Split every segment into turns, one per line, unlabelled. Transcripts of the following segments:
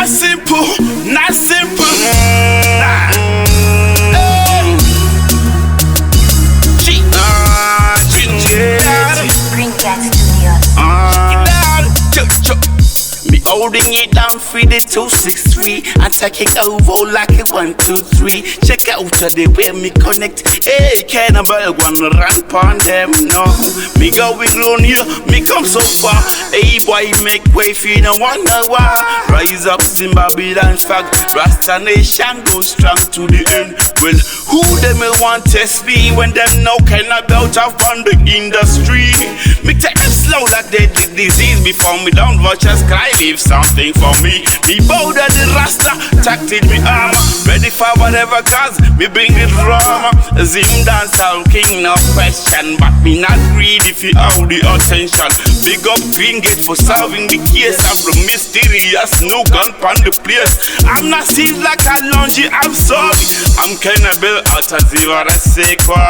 Not simple, not simple. Me holding it down for the 263 and taking over like a 1, 2, 3. Check out the way me connect. Hey, cannibal wanna run pon them. No, me going round here, me come so far. Hey boy, make way for no wonder why. Rise up Zimbabwe and fact, Rasta nation go strong to the end. Well, who them want test me when them now cannot belt up on the industry? Me take them slow like they did disease before me don't watch us cry. Leave something for me. Me bow to the Rasta, tacted me armor. Ready for whatever cause me bring it drama. Zim dance all king, no question. But me not greedy for all the attention. Big up Green Gate for solving the case of the mysterious no gun pon the place. I'm not seen like a laundry, I'm sorry. I'm cannibal out of zero, say quoi.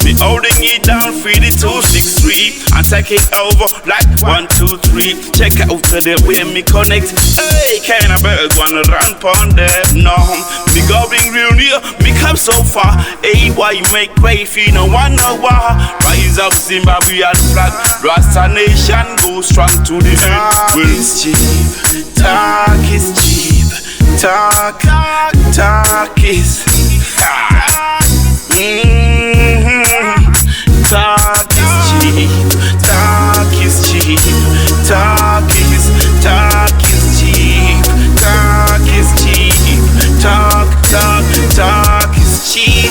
Me holding it down for the 263 and take it over like 1, 2, 3. Check out the way me connect. Hey, cannibal wanna run pon them. No, me going real near, me come so far. Hey, why make way for no one know why? Rise up Zimbabwe and flag, Rasta nation go strong to the end. Talk is cheap, talk is cheap, talk is talk is cheap, talk is cheap, talk is cheap, talk is cheap, talk is cheap.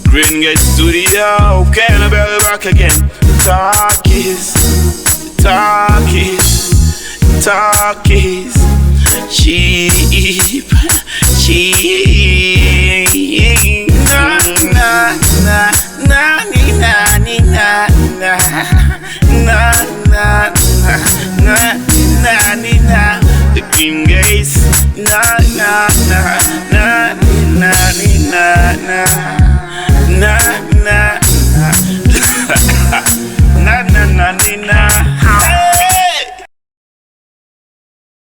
Green Gate Studio, cannibal back again. Talk is cheap, cheap.